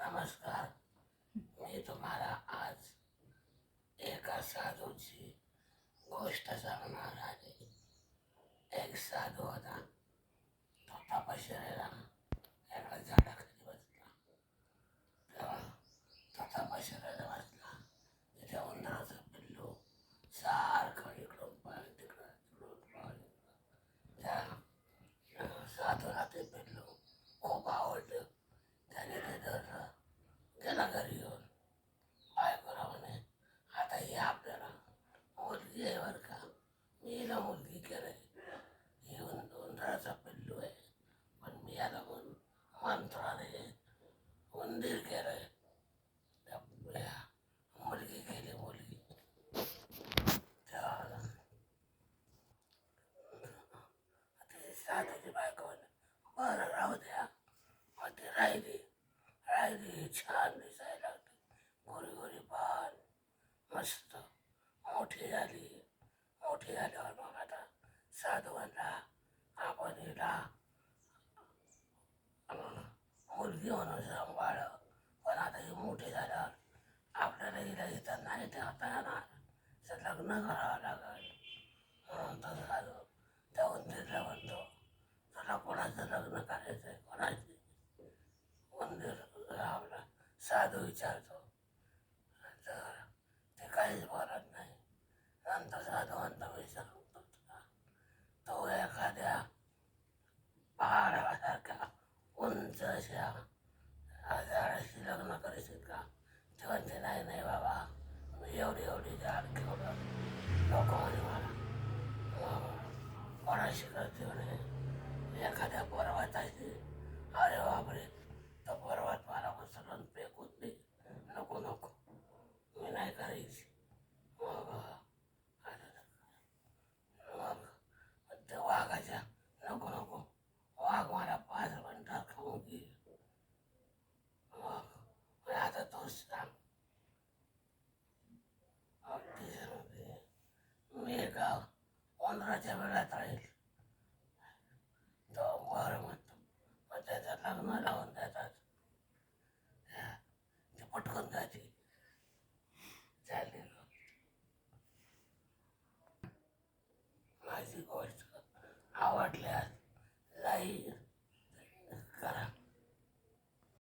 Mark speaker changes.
Speaker 1: नमस्कार. मी तुम्हाला आज एका साधूची गोष्ट सांगणार आहे. एक साधू होता. तो तपश्चर्येला एका झाडाखाली बसला. तेव्हा तो तपश्चर्येला बसला. तिथे उंदराचं पिल्लू सारखं इकडून पाय तिकडून पाय. त्या साधूला ते पिल्लू खूप आवडलं. त्याने ते धरलं, गेला घरी घेऊन. बायकोला म्हणे, आता ही आपल्याला मुलगी आहे बरं का, मी हिला मुलगी केलंय. ही उंदराचा पिल्लू आहे, पण मी याला मंत्राने उंदीर केलंय. मुलगी केली मुलगी. तेव्हा ती साधूची बायको म्हणे, बरं राहू द्या. मग ती राहिली छान दिसायला लागली. गोरी गोरी पान, मस्त मोठी झाली. मोठी झाल्यावर मग आता साधू म्हणला, आपण हिला मुलगी म्हणून सांभाळ. पण आता ही मोठी झाल्यावर आपल्याला हिला इथं नाही ठेवता येणार, तर लग्न करावं लागेल. म्हणून तो साधू त्या उंदीरला म्हणतो, तुला कोणाचं लग्न करायचंय, कोणाची? उंदीर आपला साधू विचारतो. तर ते काहीच बोलत नाही. नंतर साधू म्हणतो, मी सांगतो तुला, तो एखाद्या पहाडासारख्या उंच अशा झाडाशी लग्न करायचे का? ते म्हणते, नाही नाही बाबा, मी एवढी झाड केवढं नको म्हणे मला. कोणाशी करते म्हणे? एखाद्या पर्वताशी. अरे बापरे, तो पर्वत मला उचलून फेकून दे. नको नको, मी नाही करायची. मग मग ते वाघाच्या, नको नको, वाघ मला 5 मिनिटात खाऊन घेईल. मग आता तूच सांग. ती सांगते, मी एका उंदराच्या वेळात राहील.